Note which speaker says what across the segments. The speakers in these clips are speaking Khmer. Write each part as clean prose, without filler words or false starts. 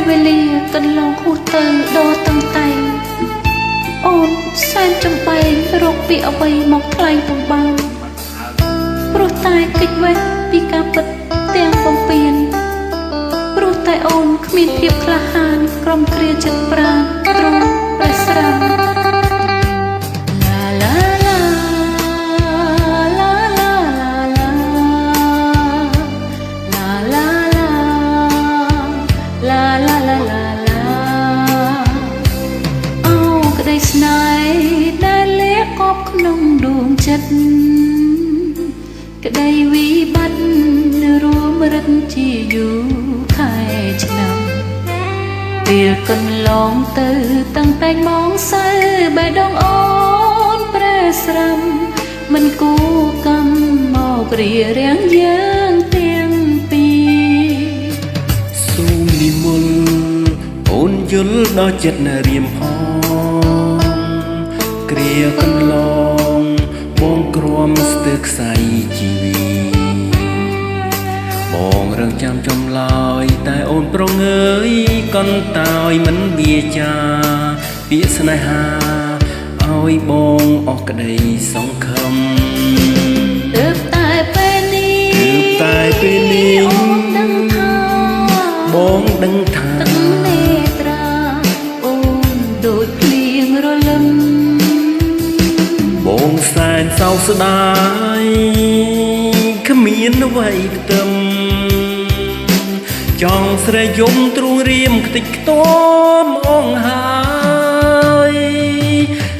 Speaker 1: វេលាកន្លងហួសទៅដល់តាំងតែអូនសែនចំបែងរកពីអ្វីមកថ្លៃបំបានព្រោះតែកិច្ចវេះពីការពិតទាំងបំពេញព្រោះតែអូនគ្មានភាពក្លាហានក្រំគ្រាចិត្តប្រាណត្រង់ប្រស្រាំស្នេហ៍ដែលលាក់កប់ក្នុងដួងចិត្តក្តីវិបត្តិរួមរិទ្ធជាយូរខែឆ្នាំពេលកន្លងទៅតាំងតែមកសៅបេះដូងអូនប្រែស្រាំមិនគួរកម្មមករៀបរៀងយើងទាំងពីរ
Speaker 2: សូមនិមន្តអូនយល់ដល់ចិត្តរៀមផងគ្រាកន្លងបងក្រំស្ទើរខ្សែជីវីបងរងចាំចំឡើយតែអូនប្រងើយកន្តើយមិនវាចាពាក្យស្នេហាឲ្យបងអស់ក្តីសង្ឃឹម
Speaker 1: ទើបតែពេលនេះ
Speaker 2: បងដឹងថា
Speaker 1: ទឹកនេត្រាអូនដូចភ្លៀងរលឹម
Speaker 2: បងសែនសោកស្ដាយគ្មានអ្វីផ្ទឹមចង់ស្រែយំទ្រូងរៀមខ្ទេចខ្ទាំអងហើយ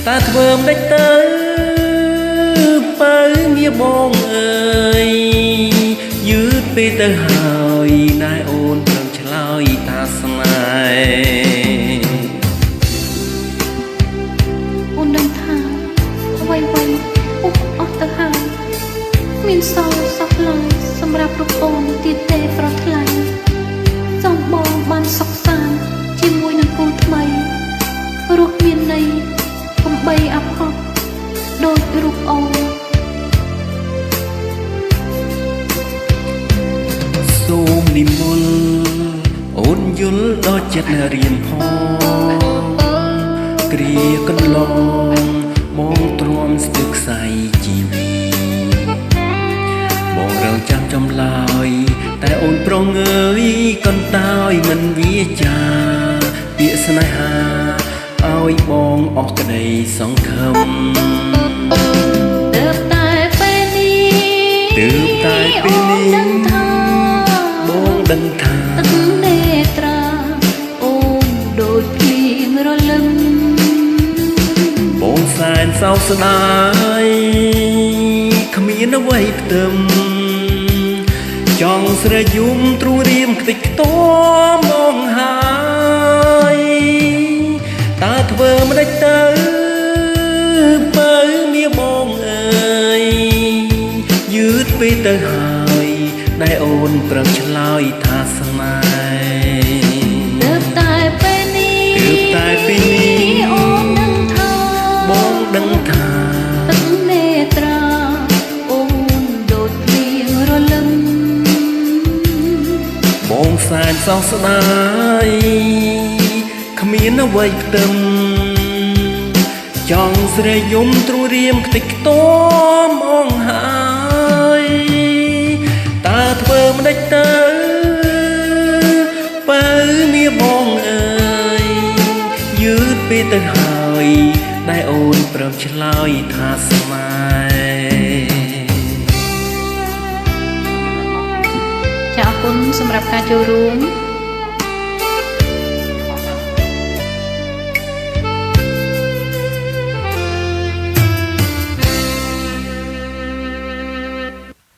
Speaker 2: តែធ្វើមិនដេចទៅបើងារបងអើយយឺតពេលទៅហើយដែលអូនព្រមឆ្លើយថាស្នេហ៍
Speaker 1: អូនដឹងថាអ្វីអស់ទៅហើយមានសល់សោះឡើយសម្រាប់រូបអូនទៀតទេប្រថ្លៃសូមបងបានសុខសាន្តជាមួយនឹងគូថ្មីរស់មានន័យកំបីអភ័ព្វដូចរូបអូន
Speaker 2: សូមនិមន្តអូនយល់ដល់ចិត្តរៀនផងគ្រាកន្លងបងទ្រាំស្ទើរខ្សែជីវីបងរងចាំចំឡើយតែអូនប្រងើយកន្តើយមិនវាចាពាក្យស្នេហាឲ្យបងអស់ក្តីសង្ឃឹម
Speaker 1: ទើបតែពេលនេះ
Speaker 2: បងដឹងថា
Speaker 1: ទឹកនេត្រាអូនដូចភ្លៀងរលឹម
Speaker 2: បងសែនសោកស្ដាយគ្មានអ្វីផ្ទឹមចង់ស្រែយំទ្រូងរៀមខ្ទេចខ្ទាំអងហើយតើធ្វើមិនដេចទៅបើងារបងអើយយឺតពេលទៅហើយដែលអូនប្រឹងឆ្លើយថាស្នេហ៍
Speaker 1: ទើបតែពេលនេះអូន
Speaker 2: បងដឹងថា
Speaker 1: ទឹកនេត្រាអូនដូចភ្លៀងរលឹម
Speaker 2: បងសែនសោកស្ដាយគ្មានអ្វីផ្ទឹមចង់ស្រែយំទ្រូងរៀមខ្ទេចខ្ទាំអងហើយតើធ្វើមិនដេចទៅបើងារបងអើយយឺតពេលទៅហើយដែលអូនព្រមឆ្លើយថាស្នេហ៍
Speaker 1: ចាអរគុណសម្រាប់ការចូលរួម